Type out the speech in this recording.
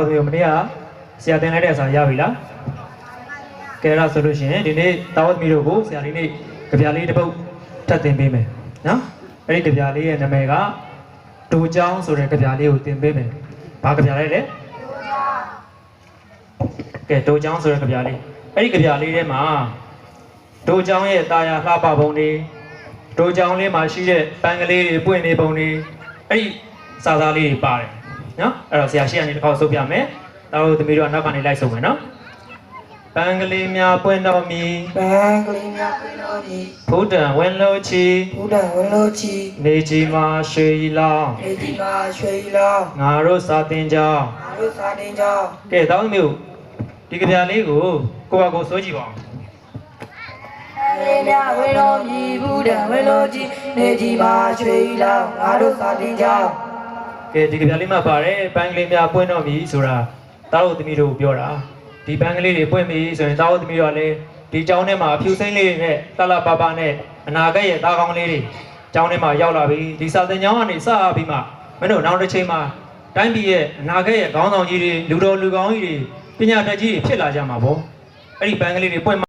တော်သူမနေ့ကဆရာတင်လိုက်တဲ့အစာရပြီလားကဲအဲ့ဒါဆိုလို့ရှိရင်ဒီနေ့တာဝတ်သမီးတို့ကိုဆရာလေးနေ့ကြပြလေးတစ်ပုဒ်ထပ်သင်ပေးမယ်နော်အဲ့ဒီကြပြလေးရဲ့နာမည်ကဒိုချောင်းဆိုတဲ့ကြပြလေးကိုသင်ပေးမယ်ဘာကြပြလဲလဲကဲဒိုချောင်းဆိုတဲ့ကြပြလေးအဲ့ဒီကြပြလေးထဲမှာဒိုချောင်းရဲ့တာယာလှပပုံတွေဒိုချောင်းလေးမှာရှိတဲ့ပန်းကလေးတွေပွင့်နေပုံတွေအဲ့ဒီစာသားလေးတွေပါတယ်နော်အဲ့တော့ဆရာရှေ့ကနေတစ်ခေါက်ဆုပ်ပြမယ်တာဝတ်သမီးတို့ကနောက်ကနေလိုက်ဆုပ်မယ်နော်ပန်းကလေးများပွင့်တော်မီပန်းကလေးများပွင့်တော်မီဘုဒ္ဓံဝင်လို့ချီဘုဒ္ဓံဝင်လို့ချီနေကြီးမှာရွှေလောင်းနေကြီးမှာရွှေလောင်းငါတို့စာတင်ကြောင်းငါတို့စာတင်ကြောင်းကဲတောင်းမျိုးဒီကြပြလေးကိုကိုယ့်ဘာကိုစိုးကြည့်ပါဦးလေးများဝင်တော်မီဘုဒ္ဓံဝင်လို့ချီနေကြီးမှာရွှေလောင်းငါတို့စာတင်ကြောင်းကဲဒီကြပြလေးမှာပါတယ်ပန်းကလေးများပွင့်တော်မီဆိုတာတာဝတ်သမီးတို့ပြောတာဒီပန်းကလေးတွေပွင့်ပြီဆိုရင်တာဝတ်သမီးတို့ကလည်းဒီကျောင်းထဲမှာဖြူစိမ့်လေးတွေနဲ့လှလှပပနဲ့အနာဂတ်ရဲ့သားကောင်းလေးတွေကျောင်းထဲမှာရောက်လာပြီဒီစာသင်ကျောင်းကနေစပြီးမှမင်းတို့နောက်တစ်ချိန်မှာတိုင်းပြည်ရဲ့အနာဂတ်ရဲ့ခေါင်းဆောင်ကြီးတွေလူတော်လူကောင်းကြီးတွေပညာတတ်ကြီးတွေဖြစ်လာကြမှာပေါ့အဲ့ဒီပန်းကလေးတွေပွင့်